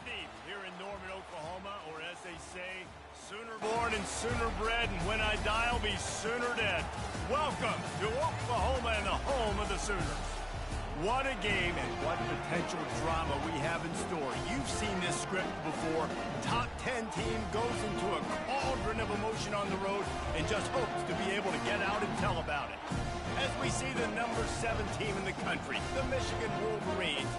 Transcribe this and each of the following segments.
Steve here in Norman, Oklahoma, or as they say, sooner born and sooner bred, and when I die, I'll be sooner dead. Welcome to Oklahoma and the home of the Sooners. What a game and what potential drama we have in store. You've seen this script before. Top 10 team goes into a cauldron of emotion on the road and just hopes to be able to get out and tell about it. As we see the number 7 team in the country, the Michigan Wolverines,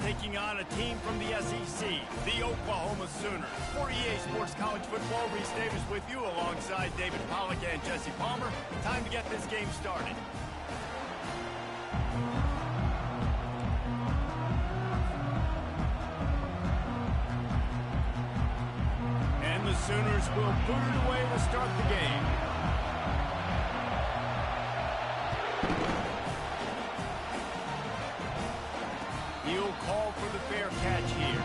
taking on a team from the SEC, the Oklahoma Sooners. For EA Sports College Football, Reese Davis with you alongside David Pollack and Jesse Palmer. Time to get this game started. And the Sooners will boot it away to start the game. He'll call for the fair catch here.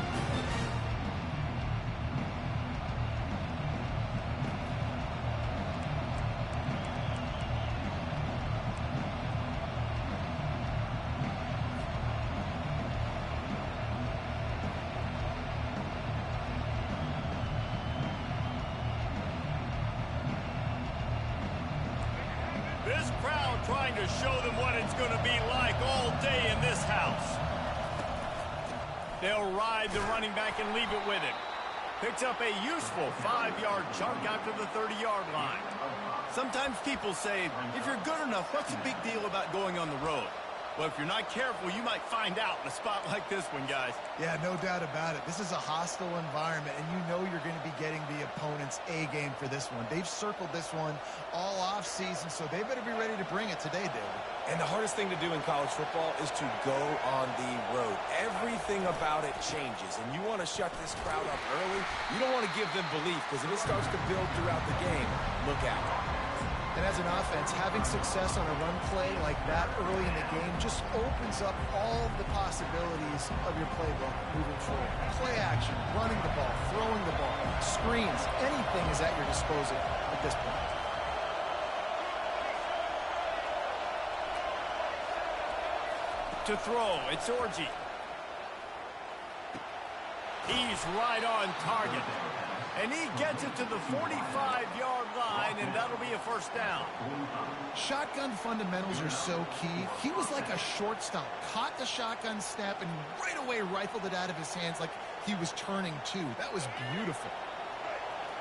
This crowd trying to show them what it's going to be like all day in this house. They'll ride the running back and leave it with him. Picks up a useful 5-yard chunk after the 30-yard line. Sometimes people say, if you're good enough, what's the big deal about going on the road? Well, if you're not careful, you might find out in a spot like this one, guys. Yeah, no doubt about it. This is a hostile environment, and you know you're going to be getting the opponent's A-game for this one. They've circled this one all off-season, so they better be ready to bring it today, David. And the hardest thing to do in college football is to go on the road. Everything about it changes, and you want to shut this crowd up early. You don't want to give them belief, because if it starts to build throughout the game, look out. And as an offense, having success on a run play like that early in the game just opens up all of the possibilities of your playbook moving forward. Play action, running the ball, throwing the ball, screens, anything is at your disposal at this point. To throw, it's Orji. He's right on target. And he gets it to the 45-yard line, and that'll be a first down. Shotgun fundamentals are so key. He was like a shortstop, caught the shotgun snap, and right away rifled it out of his hands like he was turning two. That was beautiful.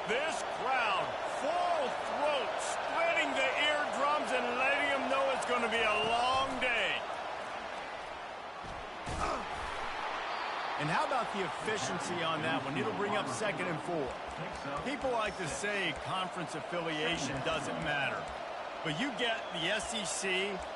This crowd, full throat, splitting the eardrums and letting them know it's going to be a long day. And how about the efficiency on that one? It'll bring up 2nd and 4. People like to say conference affiliation doesn't matter. But you get the SEC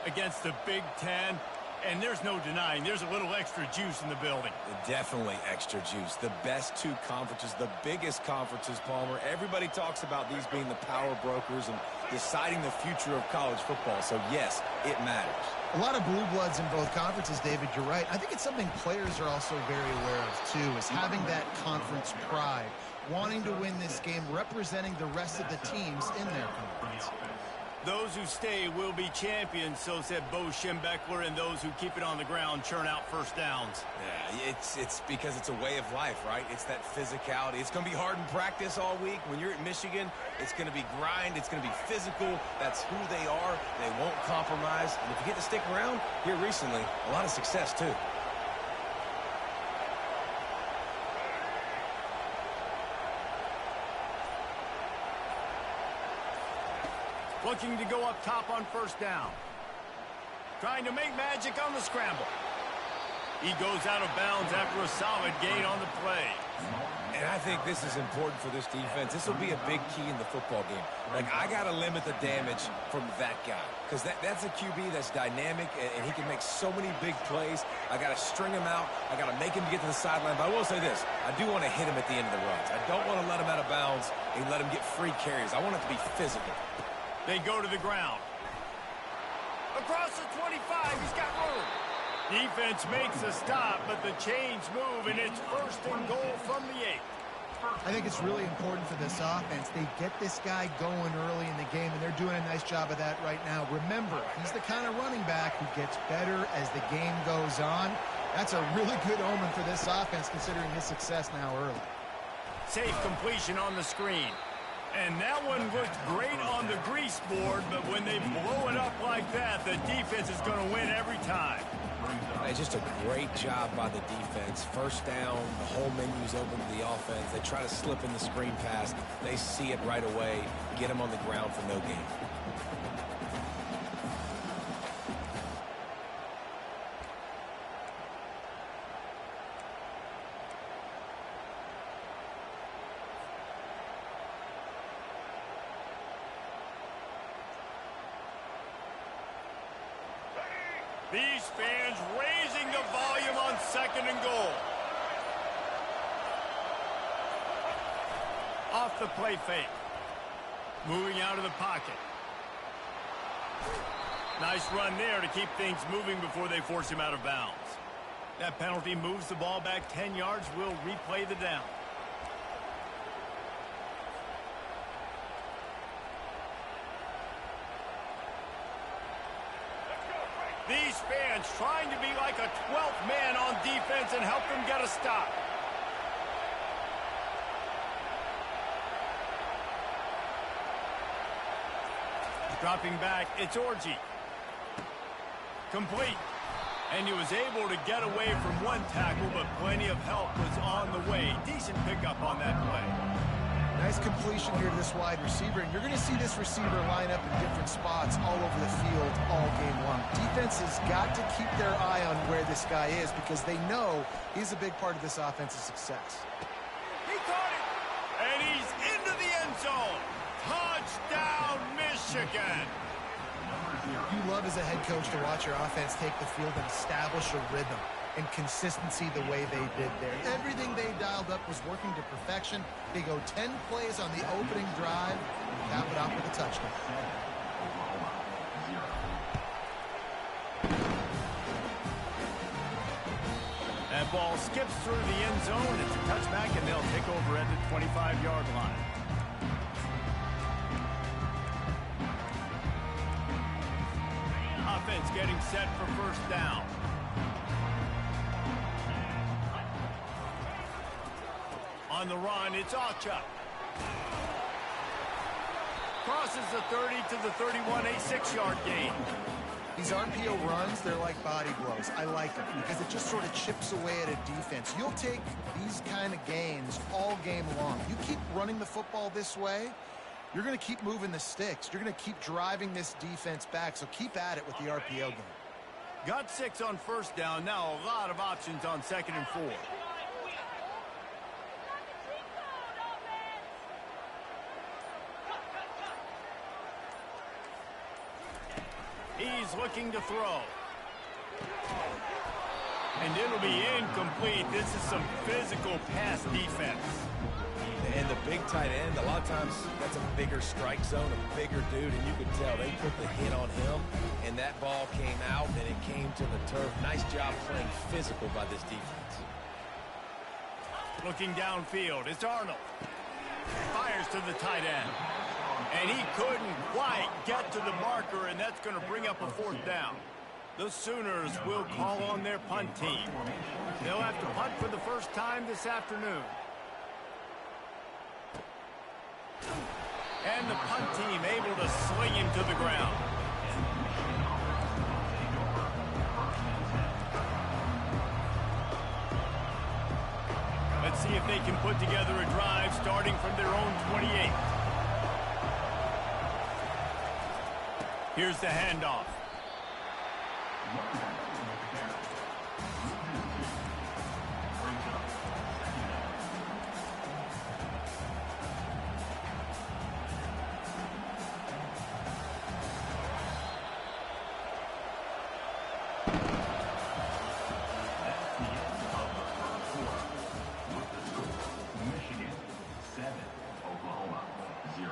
against the Big Ten, and there's no denying there's a little extra juice in the building. Definitely extra juice. The best 2 conferences, the biggest conferences, Palmer. Everybody talks about these being the power brokers and deciding the future of college football. So, yes, it matters. A lot of blue bloods in both conferences, David, you're right. I think it's something players are also very aware of, too, is having that conference pride, wanting to win this game, representing the rest of the teams in their conference. Those who stay will be champions, so said Bo Schembechler, and those who keep it on the ground churn out first downs. Yeah, it's because it's a way of life, right? It's that physicality. It's going to be hard in practice all week. When you're at Michigan, it's going to be grind. It's going to be physical. That's who they are. They won't compromise. And if you get to stick around, here recently, a lot of success, too. Looking to go up top on first down. Trying to make magic on the scramble. He goes out of bounds after a solid gain on the play. And I think this is important for this defense. This will be a big key in the football game. Like, I got to limit the damage from that guy. Because that's a QB that's dynamic, and he can make so many big plays. I got to string him out. I got to make him get to the sideline. But I will say this. I do want to hit him at the end of the runs. I don't want to let him out of bounds and let him get free carries. I want it to be physical. They go to the ground. Across the 25, he's got room. Defense makes a stop, but the chains move, and it's 1st and goal from the 8. I think it's really important for this offense. They get this guy going early in the game, and they're doing a nice job of that right now. Remember, he's the kind of running back who gets better as the game goes on. That's a really good omen for this offense, considering his success now early. Safe completion on the screen. And that one looked great on the grease board, but when they blow it up like that, the defense is going to win every time. It's just a great job by the defense. First down, the whole menu's open to the offense. They try to slip in the screen pass. They see it right away, get them on the ground for no gain. These fans raising the volume on 2nd and goal. Off the play fake. Moving out of the pocket. Nice run there to keep things moving before they force him out of bounds. That penalty moves the ball back 10 yards. We'll replay the down. These fans trying to be like a 12th man on defense and help them get a stop. Dropping back, it's Orji. Complete. And he was able to get away from one tackle, but plenty of help was on the way. Decent pickup on that play. Nice completion here to this wide receiver, and you're going to see this receiver line up in different spots all over the field all game long. Defense has got to keep their eye on where this guy is because they know he's a big part of this offense's success. He caught it, and he's into the end zone. Touchdown, Michigan. You love as a head coach to watch your offense take the field and establish a rhythm and consistency the way they did there. Everything they dialed up was working to perfection. They go 10 plays on the opening drive and cap it off with a touchdown. That ball skips through the end zone. It's a touchback, and they'll take over at the 25-yard line. Offense getting set for first down. On the run, it's Ocha. Crosses the 30 to the 31, a 6-yard gain. These RPO runs, they're like body blows. I like them because it just sort of chips away at a defense. You'll take these kind of gains all game long. You keep running the football this way, you're going to keep moving the sticks. You're going to keep driving this defense back, so keep at it with the RPO game. Got 6 on first down. Now a lot of options on 2nd and 4. He's looking to throw. And it'll be incomplete. This is some physical pass defense. And the big tight end, a lot of times that's a bigger strike zone, a bigger dude, and you could tell they put the hit on him, and that ball came out, and it came to the turf. Nice job playing physical by this defense. Looking downfield, it's Arnold. Fires to the tight end. And he couldn't quite get to the marker, and that's going to bring up a 4th down. The Sooners will call on their punt team. They'll have to punt for the first time this afternoon. And the punt team able to sling him to the ground. Let's see if they can put together a drive starting from their own 28. Here's the handoff. Michigan 7, Oklahoma 0.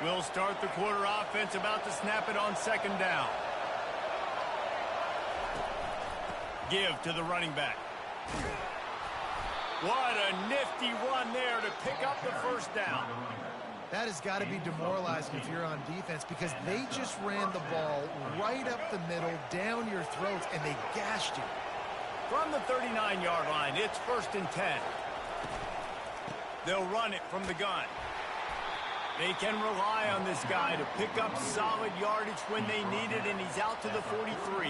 We'll start the quarter offense, about to snap it on 2nd down. Give to the running back. What a nifty run there to pick up the first down. That has got to be demoralizing if you're on defense because they just ran the ball right up the middle, down your throats, and they gashed you. From the 39-yard line, it's 1st and 10. They'll run it from the gun. They can rely on this guy to pick up solid yardage when they need it, and he's out to the 43.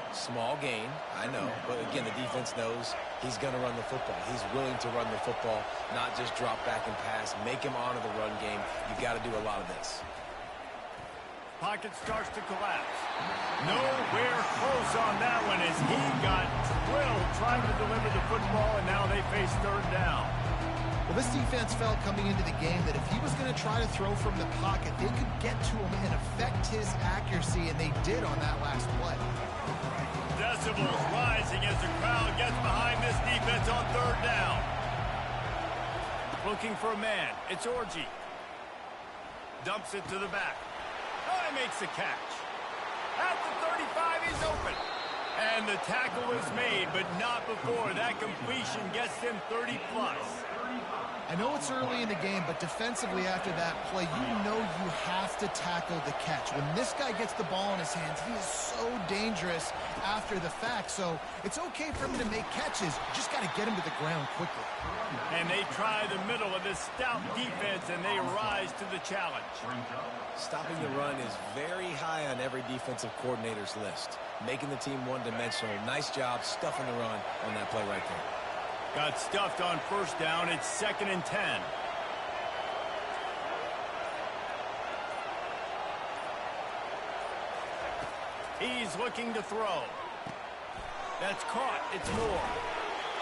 Small gain, I know, but again, the defense knows he's going to run the football. He's willing to run the football, not just drop back and pass, make him honor the run game. You've got to do a lot of this. Pocket starts to collapse. Nowhere close on that one as he got drilled trying to deliver the football, and now they face 3rd down. Well, this defense felt coming into the game that if he was going to try to throw from the pocket, they could get to him and affect his accuracy, and they did on that last play. Decibels rising as the crowd gets behind this defense on 3rd down. Looking for a man. It's Orji. Dumps it to the back. Oh, he makes the catch. At the 35, he's open. And the tackle is made, but not before that completion gets them 30-plus. I know it's early in the game, but defensively after that play, you know you have to tackle the catch. When this guy gets the ball in his hands, he is so dangerous after the fact. So it's okay for him to make catches. You just got to get him to the ground quickly. And they try the middle of this stout defense, and they rise to the challenge. Stopping the run is very high on every defensive coordinator's list. Making the team one-dimensional. Nice job stuffing the run on that play right there. Got stuffed on 1st down. It's 2nd and 10. He's looking to throw. That's caught. It's Moore.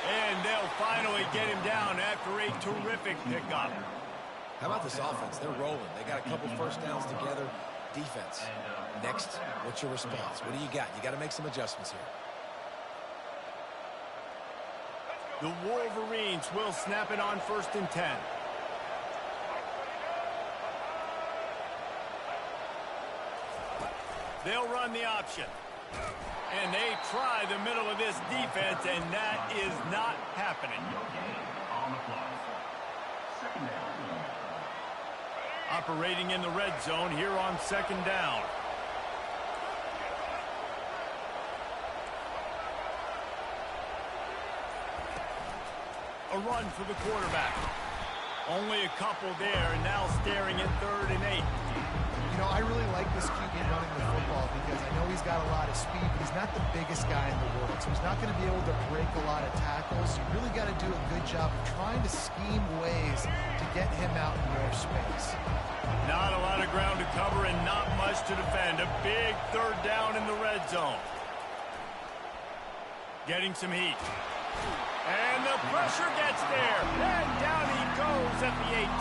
And they'll finally get him down after a terrific pickup. How about this offense? They're rolling. They got a couple 1st downs together. Defense. Next, what's your response? What do you got? You got to make some adjustments here. The Wolverines will snap it on 1st and 10. They'll run the option. And they try the middle of this defense, and that is not happening. Operating in the red zone here on 2nd down. A run for the quarterback. Only a couple there, and now staring at 3rd and 8. You know, I really like this QB running the football because I know he's got a lot of speed, but he's not the biggest guy in the world, so he's not going to be able to break a lot of tackles. You really got to do a good job of trying to scheme ways to get him out in more space. Not a lot of ground to cover and not much to defend. A big 3rd down in the red zone. Getting some heat. And the pressure gets there. And down he goes at the 18.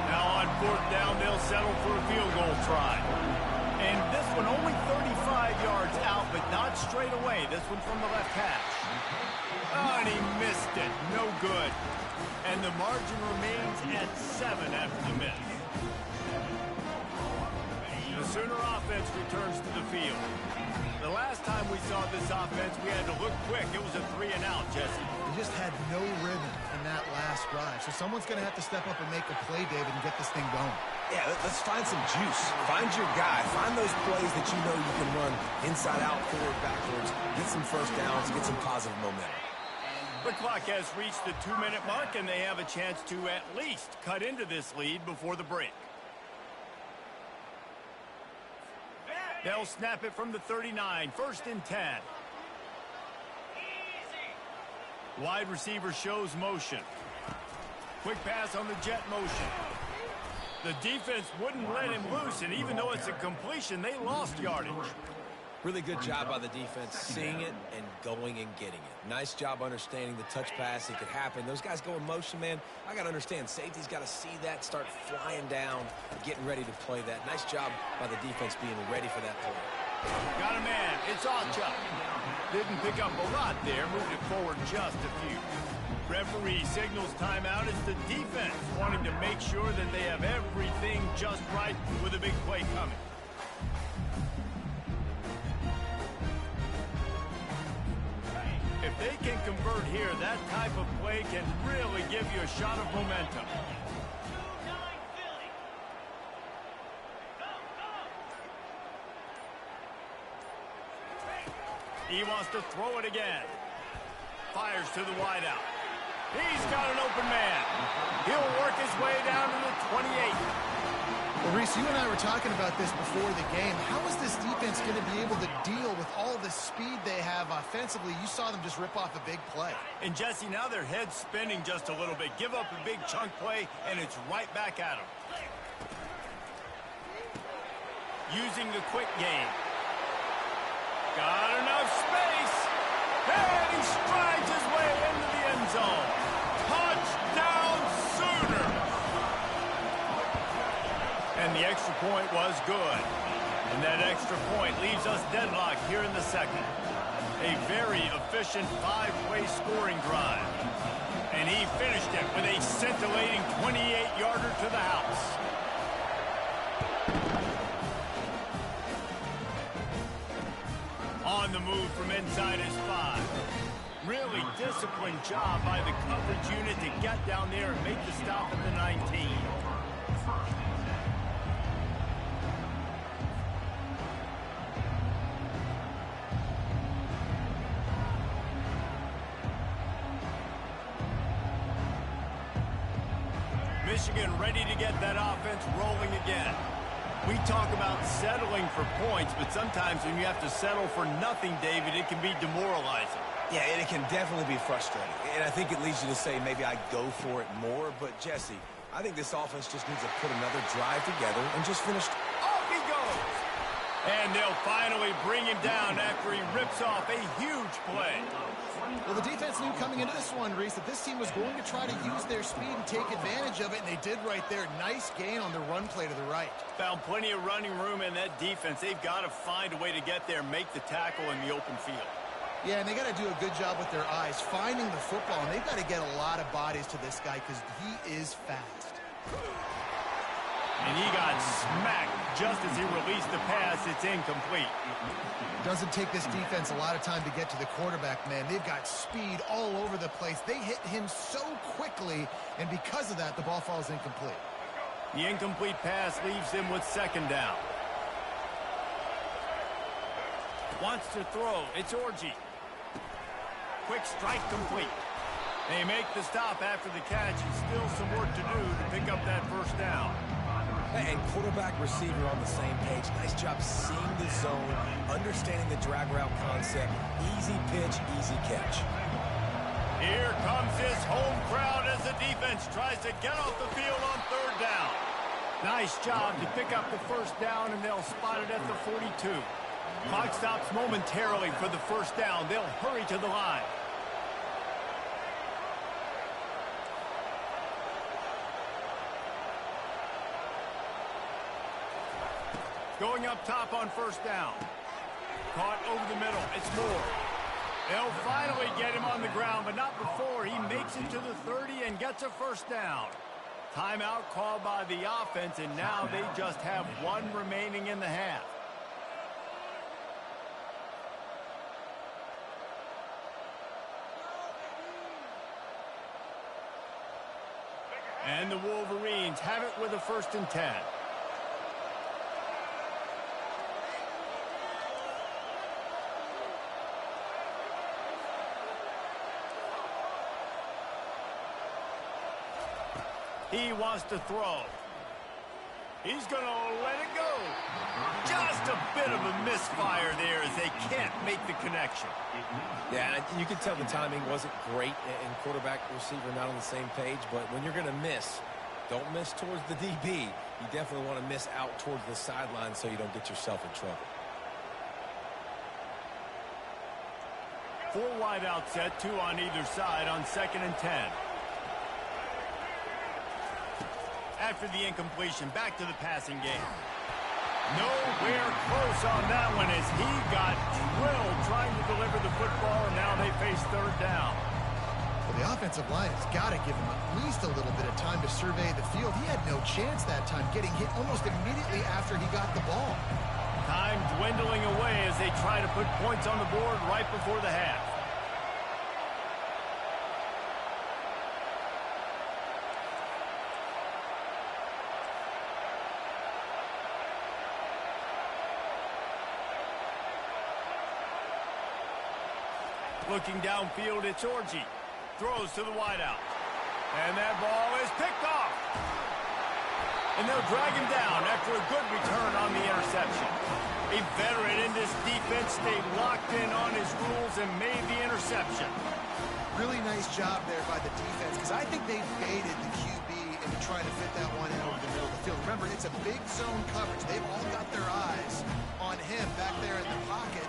Now on 4th down, they'll settle for a field goal try. And this one only 35 yards out, but not straight away. This one from the left hash. Oh, and he missed it. No good. And the margin remains at 7 after the miss. The Sooner offense returns to the field. The last time we saw this offense, we had to look quick. It was a 3-and-out, Jesse. They just had no rhythm in that last drive. So someone's going to have to step up and make a play, David, and get this thing going. Yeah, let's find some juice. Find your guy. Find those plays that you know you can run inside out, forward, backwards. Get some 1st downs. Get some positive momentum. The clock has reached the 2-minute mark, and they have a chance to at least cut into this lead before the break. They'll snap it from the 39, 1st and 10. Wide receiver shows motion. Quick pass on the jet motion. The defense wouldn't let him loose, and even though it's a completion, they lost yardage. Really good job by the defense, seeing it and going and getting it. Nice job understanding the touch pass. It could happen. Those guys go in motion, man. I got to understand. Safety's got to see that, start flying down, getting ready to play that. Nice job by the defense being ready for that play. Got a man. It's Ocha. Didn't pick up a lot there. Moved it forward just a few. Referee signals timeout. It's the defense wanting to make sure that they have everything just right with a big play coming. If they can convert here, that type of play can really give you a shot of momentum. He wants to throw it again. Fires to the wideout. He's got an open man. He'll work his way down to the 28. Well, Reese, you and I were talking about this before the game. How is this defense going to be able to deal with all the speed they have offensively? You saw them just rip off a big play. And, Jesse, now their head's spinning just a little bit. Give up a big chunk play, and it's right back at them. Using the quick game. Got enough space. And he strides his way into the end zone. Touchdown, Sooners! And the extra point was good. And that extra point leaves us deadlocked here in the second. A very efficient five-way scoring drive. And he finished it with a scintillating 28-yarder to the house. On the move from inside his 5. Really disciplined job by the coverage unit to get down there and make the stop at the 19. Michigan ready to get that offense rolling again. We talk about settling for points, but sometimes when you have to settle for nothing, David, it can be demoralizing. Yeah, and it can definitely be frustrating. And I think it leads you to say maybe I go for it more. But, Jesse, I think this offense just needs to put another drive together and just finish. Off he goes! And they'll finally bring him down after he rips off a huge play. Well, the defense knew coming into this one, Reese, that this team was going to try to use their speed and take advantage of it, and they did right there. Nice gain on the run play to the right. Found plenty of running room in that defense. They've got to find a way to get there, make the tackle in the open field. Yeah, and they got to do a good job with their eyes, finding the football, and they've got to get a lot of bodies to this guy because he is fast. And he got smacked just as he released the pass. It's incomplete. Doesn't take this defense a lot of time to get to the quarterback, man. They've got speed all over the place. They hit him so quickly, and because of that, the ball falls incomplete. The incomplete pass leaves him with second down. Wants to throw. It's Orji. Quick strike complete. They make the stop after the catch, and still some work to do to pick up that first down. And quarterback, receiver on the same page. Nice job seeing the zone, understanding the drag route concept. Easy pitch, easy catch. Here comes his home crowd as the defense tries to get off the field on third down. Nice job to pick up the first down, and they'll spot it at the 42. Clock stops momentarily for the first down. They'll hurry to the line. Going up top on first down. Caught over the middle. It's Moore. They'll finally get him on the ground, but not before he makes it to the 30 and gets a first down. Timeout called by the offense, and now they just have one remaining in the half. And the Wolverines have it with a 1st and 10. He wants to throw. He's going to let it go. Just a bit of a misfire there as they can't make the connection. Yeah, you can tell the timing wasn't great and quarterback receiver not on the same page, but when you're going to miss, don't miss towards the DB. You definitely want to miss out towards the sideline so you don't get yourself in trouble. 4 wide out set, 2 on either side on 2nd and 10. After the incompletion, back to the passing game. Nowhere close on that one as he got drilled trying to deliver the football, and now they face third down. Well, the offensive line has got to give him at least a little bit of time to survey the field. He had no chance that time, getting hit almost immediately after he got the ball. Time dwindling away as they try to put points on the board right before the half. Looking downfield, it's Orji. Throws to the wideout. And that ball is picked off. And they'll drag him down after a good return on the interception. A veteran in this defense stayed locked in on his rules and made the interception. Really nice job there by the defense, because I think they baited the QB into trying to fit that one in over the middle of the field. Remember, it's a big zone coverage. They've all got their eyes on him back there in the pocket,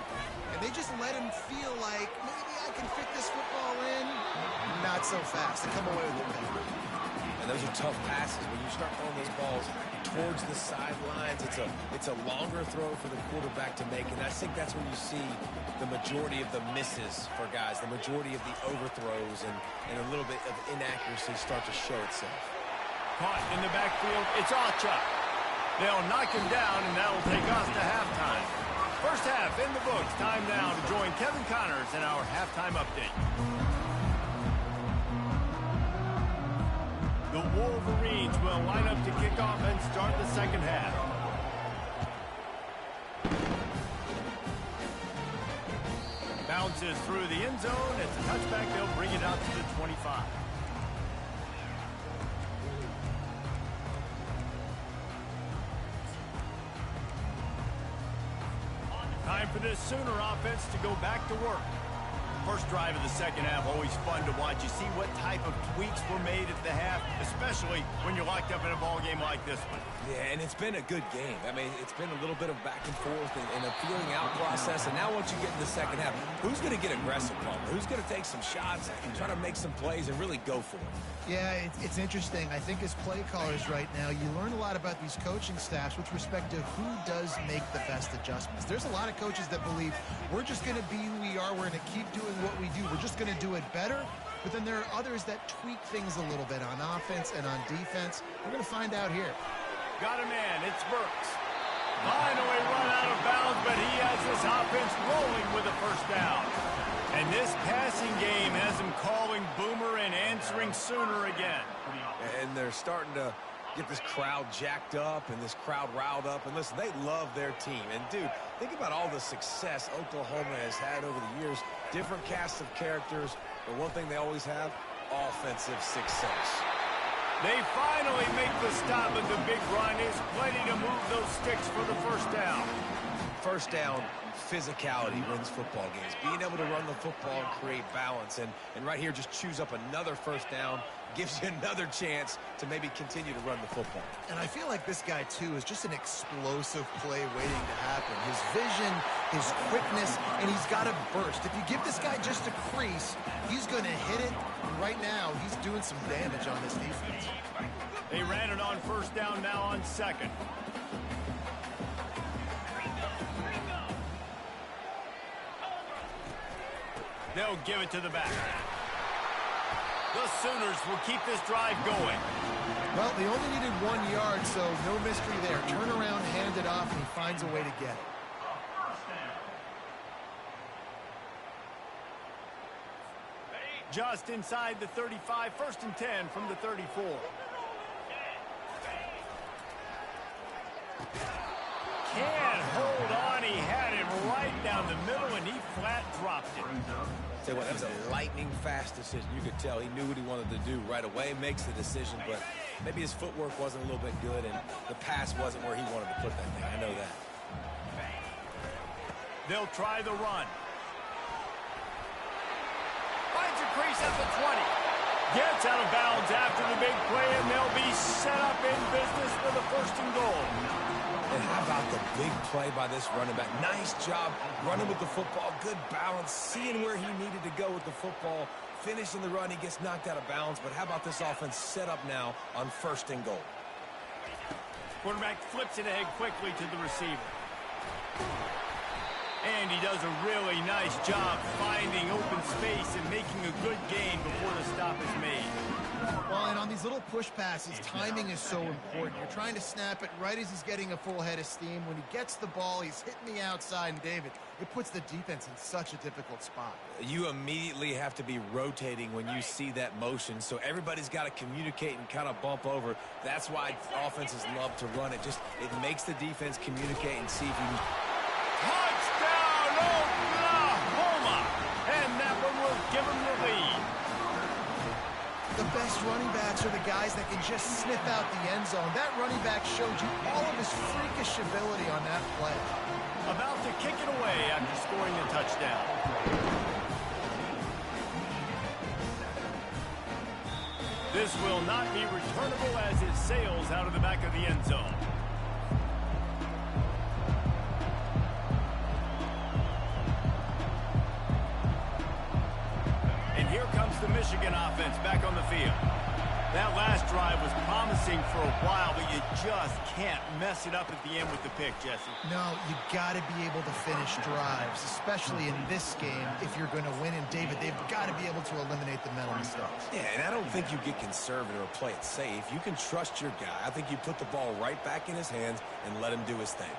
and they just let him feel like, maybe I can fit this football in. Not so fast. They come away with it. And those are tough passes. When you start throwing those balls towards the sidelines, it's a longer throw for the quarterback to make, and I think that's when you see the majority of the misses for guys, the majority of the overthrows, and a little bit of inaccuracy start to show itself. Caught in the backfield, it's Ocha. They'll knock him down, and that'll take us to halftime. First half in the books. Time now to join Kevin Connors in our halftime update. The Wolverines will line up to kick off and start the second half. Bounces through the end zone. It's a touchback. They'll bring it out to the 25. Time for this Sooner offense to go back to work. First drive of the second half, always fun to watch. You see what type of tweaks were made at the half, especially when you're locked up in a ball game like this one. Yeah, and it's been a good game. I mean, it's been a little bit of back and forth and a feeling out process. And now once you get in the second half, who's going to get aggressive, Palmer? Who's going to take some shots and try to make some plays and really go for it? Yeah, it's interesting. I think as play callers right now, you learn a lot about these coaching staffs with respect to who does make the best adjustments. There's a lot of coaches that believe we're just going to be who we are. We're going to keep doing what we do. We're just going to do it better. But then there are others that tweak things a little bit on offense and on defense. We're going to find out here. Got a man. It's Burks. Finally run out of bounds, but he has this offense rolling with a first down. And this passing game has him calling Boomer and answering Sooner again. And they're starting to get this crowd jacked up and this crowd riled up. And listen, they love their team. And, dude, think about all the success Oklahoma has had over the years. Different casts of characters. But one thing they always have, offensive success. They finally make the stop, but the big run is plenty to move those sticks for the first down. First down, physicality wins football games. Being able to run the football and create balance. And right here, just choose up another first down, gives you another chance to maybe continue to run the football. And I feel like this guy, too, is just an explosive play waiting to happen. His vision, his quickness, and he's got a burst. If you give this guy just a crease, he's going to hit it. And right now, he's doing some damage on this defense. They ran it on first down, now on second. They'll give it to the back. The Sooners will keep this drive going. Well, they only needed 1 yard, so no mystery there. Turn around, hand it off, and he finds a way to get it. Just inside the 35, 1st and 10 from the 34. Can't hold on. He had it right down the middle, and he flat dropped it. Tell you what, that was a lightning-fast decision. You could tell he knew what he wanted to do right away, makes the decision, but maybe his footwork wasn't a little bit good, and the pass wasn't where he wanted to put that thing. I know that. They'll try the run. Finds a crease at the 20. Gets out of bounds after the big play, and they'll be set up in business for the 1st and goal. And how about the big play by this running back? Nice job running with the football, good balance, seeing where he needed to go with the football, finishing the run. He gets knocked out of bounds, but how about this offense set up now on 1st and goal? Quarterback flips it ahead quickly to the receiver. And he does a really nice job finding open space and making a good gain before the stop is made. Well, and on these little push passes, timing is so important. You're trying to snap it right as he's getting a full head of steam. When he gets the ball, he's hitting the outside, and David, it puts the defense in such a difficult spot. You immediately have to be rotating when you see that motion, so everybody's got to communicate and kind of bump over. That's why offenses love to run it. It makes the defense communicate and see if you can... Touchdown, Oklahoma! And that will best running backs are the guys that can just sniff out the end zone. That running back showed you all of his freakish ability on that play. About to kick it away after scoring a touchdown. This will not be returnable as it sails out of the back of the end zone. And here comes the Michigan offense back on the field. That last drive was promising for a while, but you just can't mess it up at the end with the pick, Jesse. No, you got to be able to finish drives, especially in this game if you're going to win. And, David, they've got to be able to eliminate the mental mistakes. Yeah, and I don't think you get conservative or play it safe. You can trust your guy. I think you put the ball right back in his hands and let him do his thing.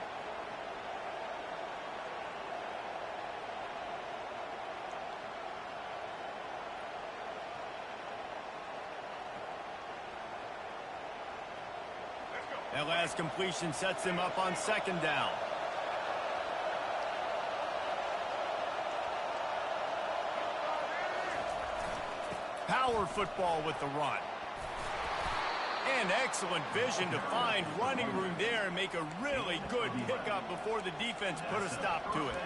That last completion sets him up on second down. Power football with the run. And excellent vision to find running room there and make a really good pickup before the defense put a stop to it.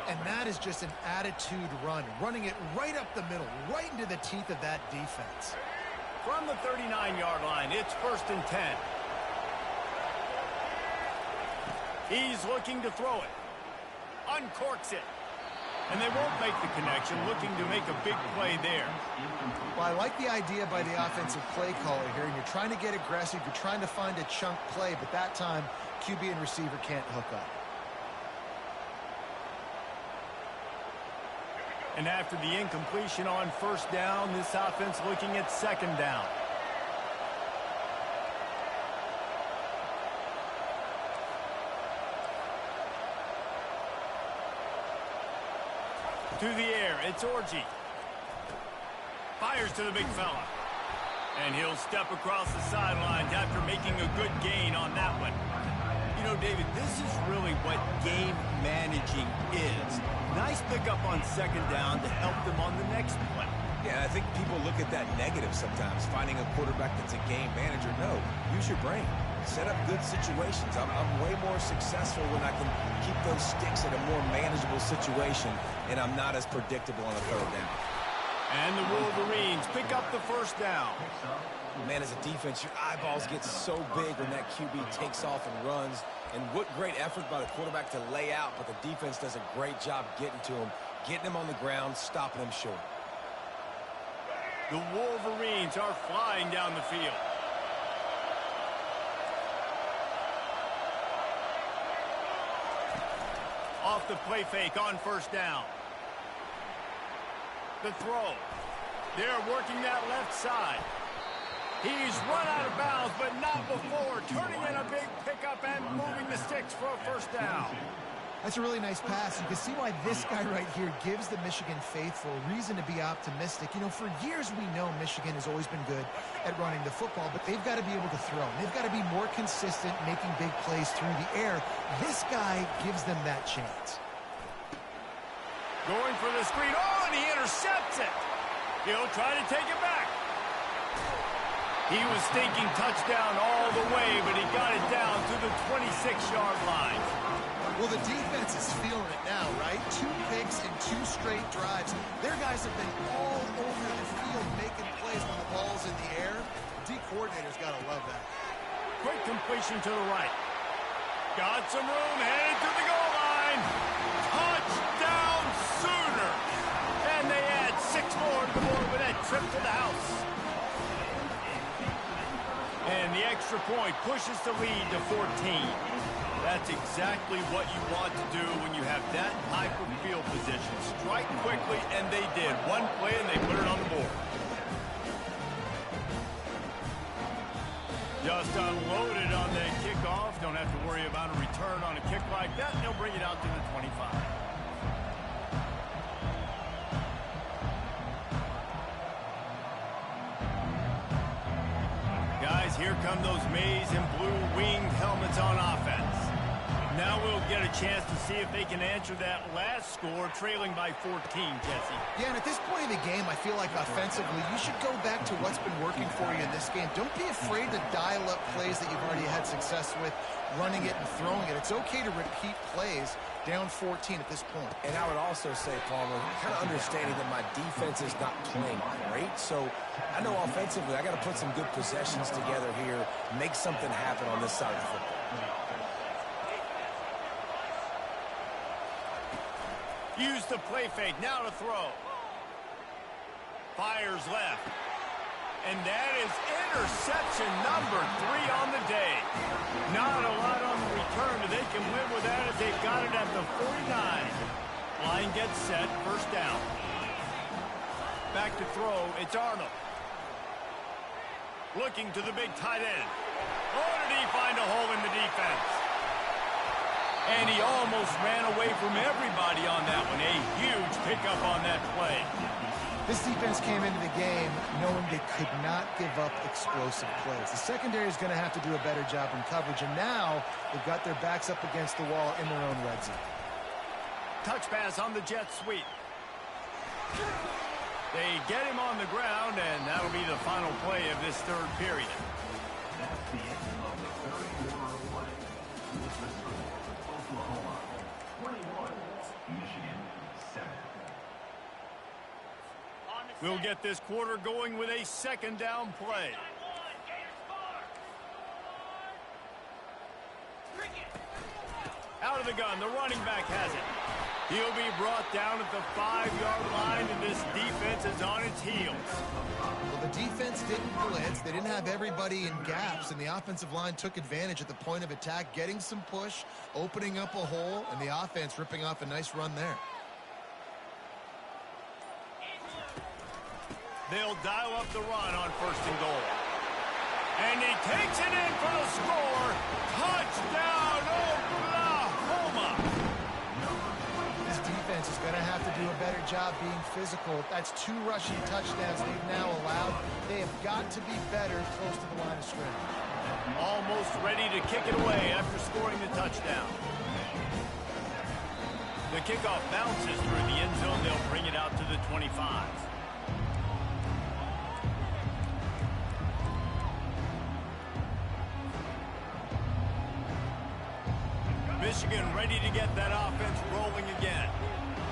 And that is just an attitude run, running it right up the middle, right into the teeth of that defense. From the 39-yard line, it's 1st and 10. He's looking to throw it. Uncorks it. And they won't make the connection, looking to make a big play there. Well, I like the idea by the offensive play caller here, and you're trying to get aggressive. You're trying to find a chunk play, but that time, QB and receiver can't hook up. And after the incompletion on 1st down, this offense looking at 2nd down. To the air, it's Orji. Fires to the big fella. And he'll step across the sidelines after making a good gain on that one. You know, David, this is really what game managing is. Nice pickup on 2nd down to help them on the next play. Yeah, I think people look at that negative sometimes, finding a quarterback that's a game manager. No, use your brain. Set up good situations. I'm way more successful when I can keep those sticks at a more manageable situation, and I'm not as predictable on a 3rd down. And the Wolverines pick up the 1st down. Man, as a defense, your eyeballs get so big when that QB takes off and runs. And what great effort by the quarterback to lay out, but the defense does a great job getting to him, getting him on the ground, stopping him short. The Wolverines are flying down the field. Off the play fake on 1st down. The throw. They're working that left side. He's run out of bounds, but not before. Turning in a big pickup and moving the sticks for a 1st down. That's a really nice pass. You can see why this guy right here gives the Michigan faithful reason to be optimistic. You know, for years we know Michigan has always been good at running the football, but they've got to be able to throw. They've got to be more consistent making big plays through the air. This guy gives them that chance. Going for the screen. Oh, and he intercepts it. He'll try to take it back. He was thinking touchdown all the way, but he got it down to the 26-yard line. Well, the defense is feeling it now, right? 2 picks and 2 straight drives. Their guys have been all over the field making plays when the ball's in the air. D coordinator's got to love that. Quick completion to the right. Got some room, headed to the goal line. Touchdown Sooner! And they add 6 more to the board with that trip to the house. And the extra point pushes the lead to 14. That's exactly what you want to do when you have that type of field position. Strike quickly, and they did. 1 play, and they put it on the board. Just unloaded on that kickoff. Don't have to worry about a return on a kick like that. They'll bring it out to the 25. Guys, here come those maize and blue winged helmets on offense. Now we'll get a chance to see if they can answer that last score, trailing by 14, Jesse. Yeah, and at this point in the game, I feel like offensively, you should go back to what's been working for you in this game. Don't be afraid to dial up plays that you've already had success with, running it and throwing it. It's okay to repeat plays down 14 at this point. And I would also say, Palmer, kind of understanding that my defense is not playing great. So I know offensively I got to put some good possessions together here, make something happen on this side of the football. Use the play fake, now to throw. Fires left. And that is interception number 3 on the day. Not a lot on the return, but they can live with that as they've got it at the 49. Line gets set, first down. Back to throw, it's Arnold. Looking to the big tight end. Oh, did he find a hole in the defense? And he almost ran away from everybody on that one. A huge pickup on that play. This defense came into the game knowing they could not give up explosive plays. The secondary is going to have to do a better job in coverage, and now they've got their backs up against the wall in their own red zone. Touch pass on the jet sweep. They get him on the ground, and that'll be the final play of this third period. That's the end of the third quarter of play. Oklahoma 21, Michigan 7. We'll get this quarter going with a second down play. Out of the gun, the running back has it. He'll be brought down at the 5-yard line, and this defense is on its heels. Well, the defense didn't blitz. They didn't have everybody in gaps, and the offensive line took advantage at the point of attack, getting some push, opening up a hole, and the offense ripping off a nice run there. They'll dial up the run on first and goal. And he takes it in for the score. Touchdown, Oklahoma! This defense is going to have to do a better job being physical. That's 2 rushing touchdowns they've now allowed. They have got to be better close to the line of scrimmage. Almost ready to kick it away after scoring the touchdown. The kickoff bounces through the end zone. They'll bring it out to the 25. Michigan ready to get that offense rolling again.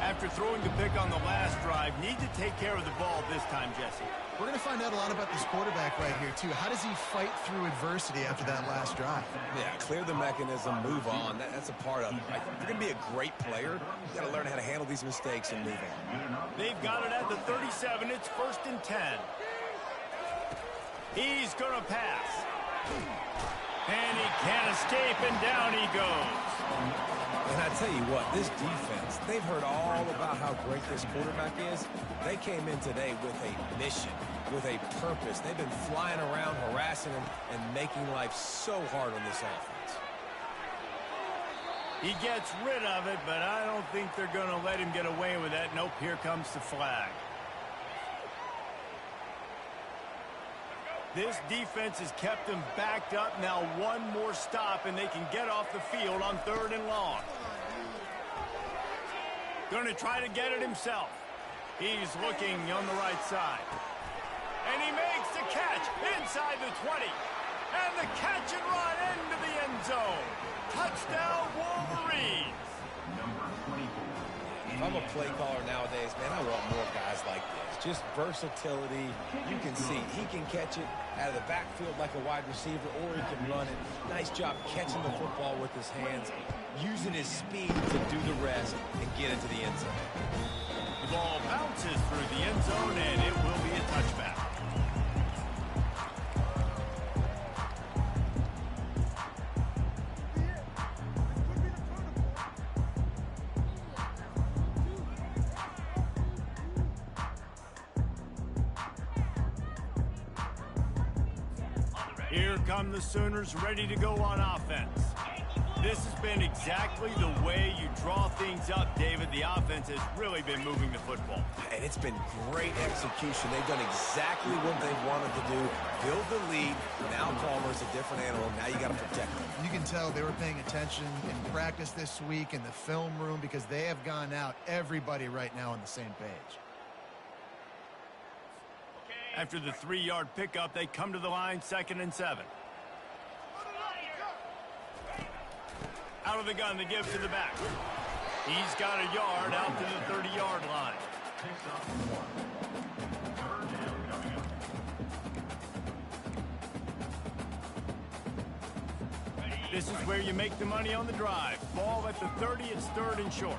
After throwing the pick on the last drive, need to take care of the ball this time, Jesse. We're going to find out a lot about this quarterback right here, too. How does he fight through adversity after that last drive? Yeah, clear the mechanism, move on. That's a part of it. Right? If you're going to be a great player, you've got to learn how to handle these mistakes and move on. They've got it at the 37. It's 1st and 10. He's going to pass. And he can't escape, and down he goes. And I tell you what, this defense, they've heard all about how great this quarterback is. They came in today with a mission, with a purpose. They've been flying around, harassing him, and making life so hard on this offense. He gets rid of it, but I don't think they're going to let him get away with that. Nope, here comes the flag. This defense has kept them backed up. Now one more stop, and they can get off the field on 3rd and long. Going to try to get it himself. He's looking on the right side. And he makes the catch inside the 20. And the catch and run into the end zone. Touchdown, Wolverines. Number 24. If I'm a play caller nowadays, man, I want more guys like this. Just versatility. You can see he can catch it out of the backfield like a wide receiver, or he can run it. Nice job catching the football with his hands, using his speed to do the rest and get into the end zone. The ball bounces through the end zone, and it will be a touchback. Here come the Sooners ready to go on offense. This has been exactly the way you draw things up, David. The offense has really been moving the football. And it's been great execution. They've done exactly what they wanted to do. Build the lead. Now Palmer's a different animal. Now you got to protect him. You can tell they were paying attention in practice this week in the film room because they have gone out, everybody right now on the same page. After the 3-yard pickup, they come to the line, 2nd and 7. Out of the gun, they give to the back. He's got a yard out to the 30-yard line. This is where you make the money on the drive. Ball at the 30, it's 3rd and short.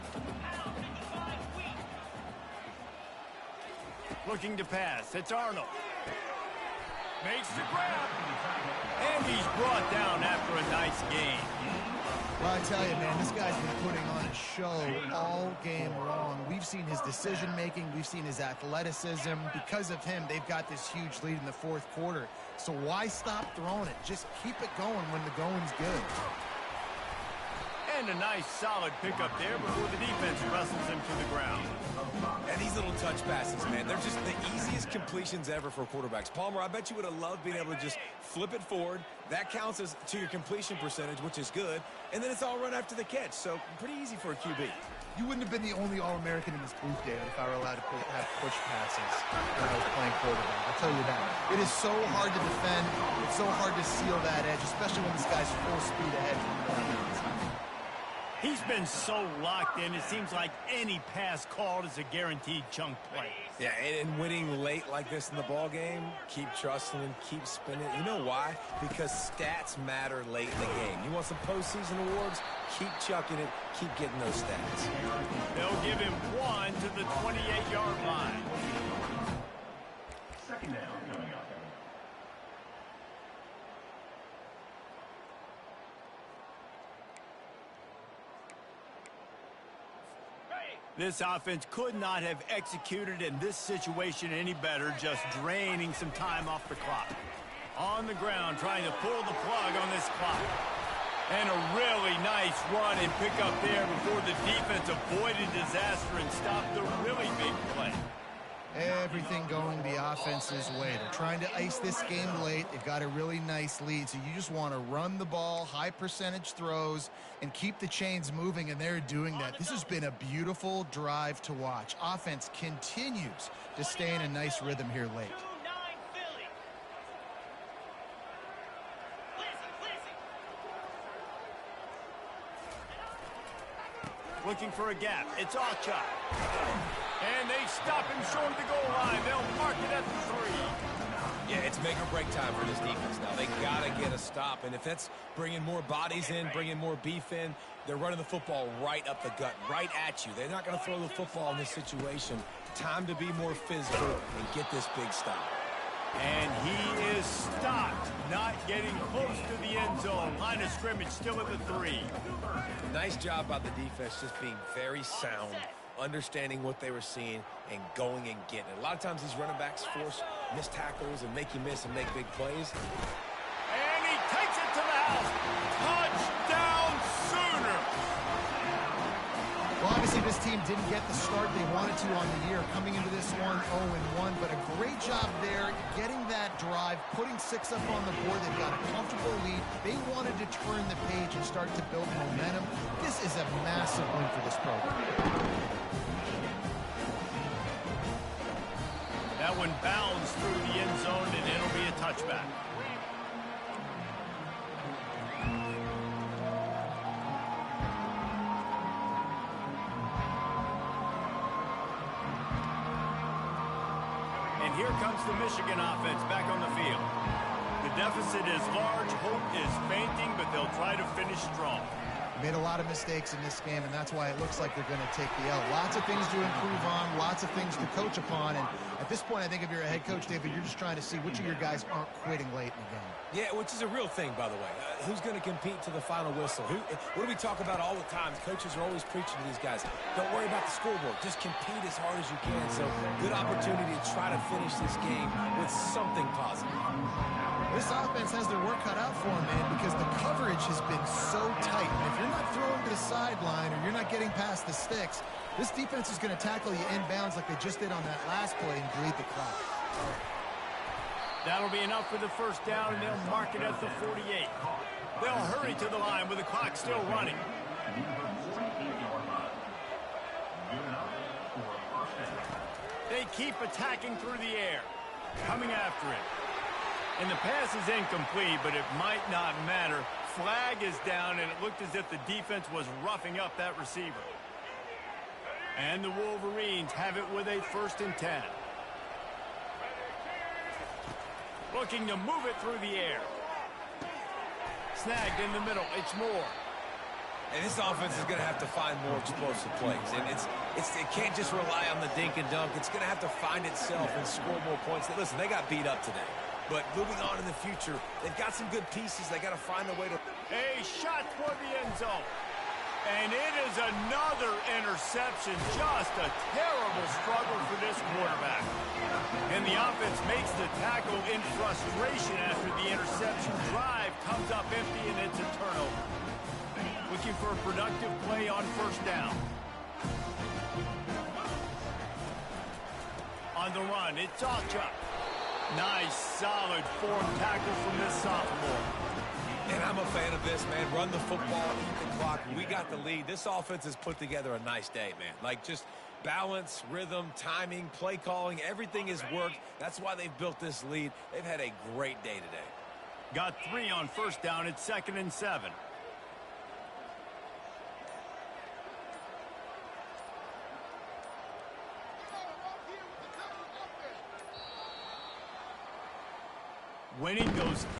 Looking to pass, it's Arnold. Makes the grab. And he's brought down after a nice gain. Well, I tell you, man, this guy's been putting on a show all game long. We've seen his decision-making. We've seen his athleticism. Because of him, they've got this huge lead in the 4th quarter. So why stop throwing it? Just keep it going when the going's good. And a nice, solid pickup there before the defense wrestles him to the ground. And these little touch passes, man, they're just the easiest completions ever for quarterbacks. Palmer, I bet you would have loved being able to just flip it forward. That counts as to your completion percentage, which is good. And then it's all run after the catch. So pretty easy for a QB. You wouldn't have been the only All-American in this booth, David, if I were allowed to have push passes when I was playing quarterback. I'll tell you that. It is so hard to defend. It's so hard to seal that edge, especially when this guy's full speed ahead from the ground. He's been so locked in, it seems like any pass called is a guaranteed chunk play. Yeah, and winning late like this in the ball game, keep trusting him, keep spinning. You know why? Because stats matter late in the game. You want some postseason awards? Keep chucking it, keep getting those stats. They'll give him 1 to the 28-yard line. 2nd down coming up. This offense could not have executed in this situation any better, just draining some time off the clock. On the ground, trying to pull the plug on this clock. And a really nice run and pick up there before the defense avoided disaster and stopped the really big play. Everything going the offense's way. They're trying to ice this game late. They've got a really nice lead, so you just want to run the ball, high percentage throws, and keep the chains moving, and they're doing that. This has been a beautiful drive to watch. Offense continues to stay in a nice rhythm here late. Looking for a gap. It's Ocha. And they stop him short of the goal line. They'll mark it at the 3. Yeah, it's make or break time for this defense now. They got to get a stop. And if that's bringing more bodies in, bringing more beef in, they're running the football right up the gut, right at you. They're not going to throw the football in this situation. Time to be more physical and get this big stop. And he is stopped, not getting close to the end zone. Line of scrimmage still at the 3. Nice job by the defense, just being very sound, understanding what they were seeing, and going and getting it. A lot of times these running backs force missed tackles and make you miss and make big plays. And he takes it to the house. Touchdown, Sooners! Well, obviously this team didn't get the start they wanted to on the year, coming into this one 0-1, but a great job there, getting that drive, putting 6 up on the board. They've got a comfortable lead. They wanted to turn the page and start to build momentum. This is a massive win for this program. That one bounds through the end zone, and it'll be a touchback. And here comes the Michigan offense back on the field. The deficit is large, hope is fainting, but they'll try to finish strong. Made a lot of mistakes in this game, and that's why it looks like they're going to take the L. Lots of things to improve on, lots of things to coach upon, and at this point, I think if you're a head coach, David, you're just trying to see which of your guys aren't quitting late in the game. Yeah, which is a real thing, by the way. Who's going to compete to the final whistle? What do we talk about all the time? Coaches are always preaching to these guys. Don't worry about the scoreboard. Just compete as hard as you can. So, good opportunity to try to finish this game with something positive. This offense has their work cut out for them, man, because the coverage has been so tight. And if you're not throwing to the sideline or you're not getting past the sticks, this defense is going to tackle you inbounds like they just did on that last play and bleed the clock. That'll be enough for the first down, and they'll mark it at the 48. They'll hurry to the line with the clock still running. They keep attacking through the air, coming after it. And the pass is incomplete, but it might not matter. Flag is down, and it looked as if the defense was roughing up that receiver. And the Wolverines have it with a 1st and 10. Looking to move it through the air. Snagged in the middle. It's Moore. And this offense is going to have to find more explosive plays. And it can't just rely on the dink and dunk. It's going to have to find itself and score more points. Listen, they got beat up today. But moving on in the future, they've got some good pieces. They got to find a way to... A shot toward the end zone. And it is another interception. Just a terrible struggle for this quarterback. And the offense makes the tackle in frustration after the interception. Drive comes up empty, and it's a turnover. Looking for a productive play on 1st down. On the run, it's Alchuk. Nice, solid form tackle from this sophomore. And I'm a fan of this, man. Run the football, eat the clock. We got the lead. This offense has put together a nice day, man. Like, just balance, rhythm, timing, play calling, everything has worked. That's why they've built this lead. They've had a great day today. Got 3 on 1st down. It's 2nd and 7. Winning goes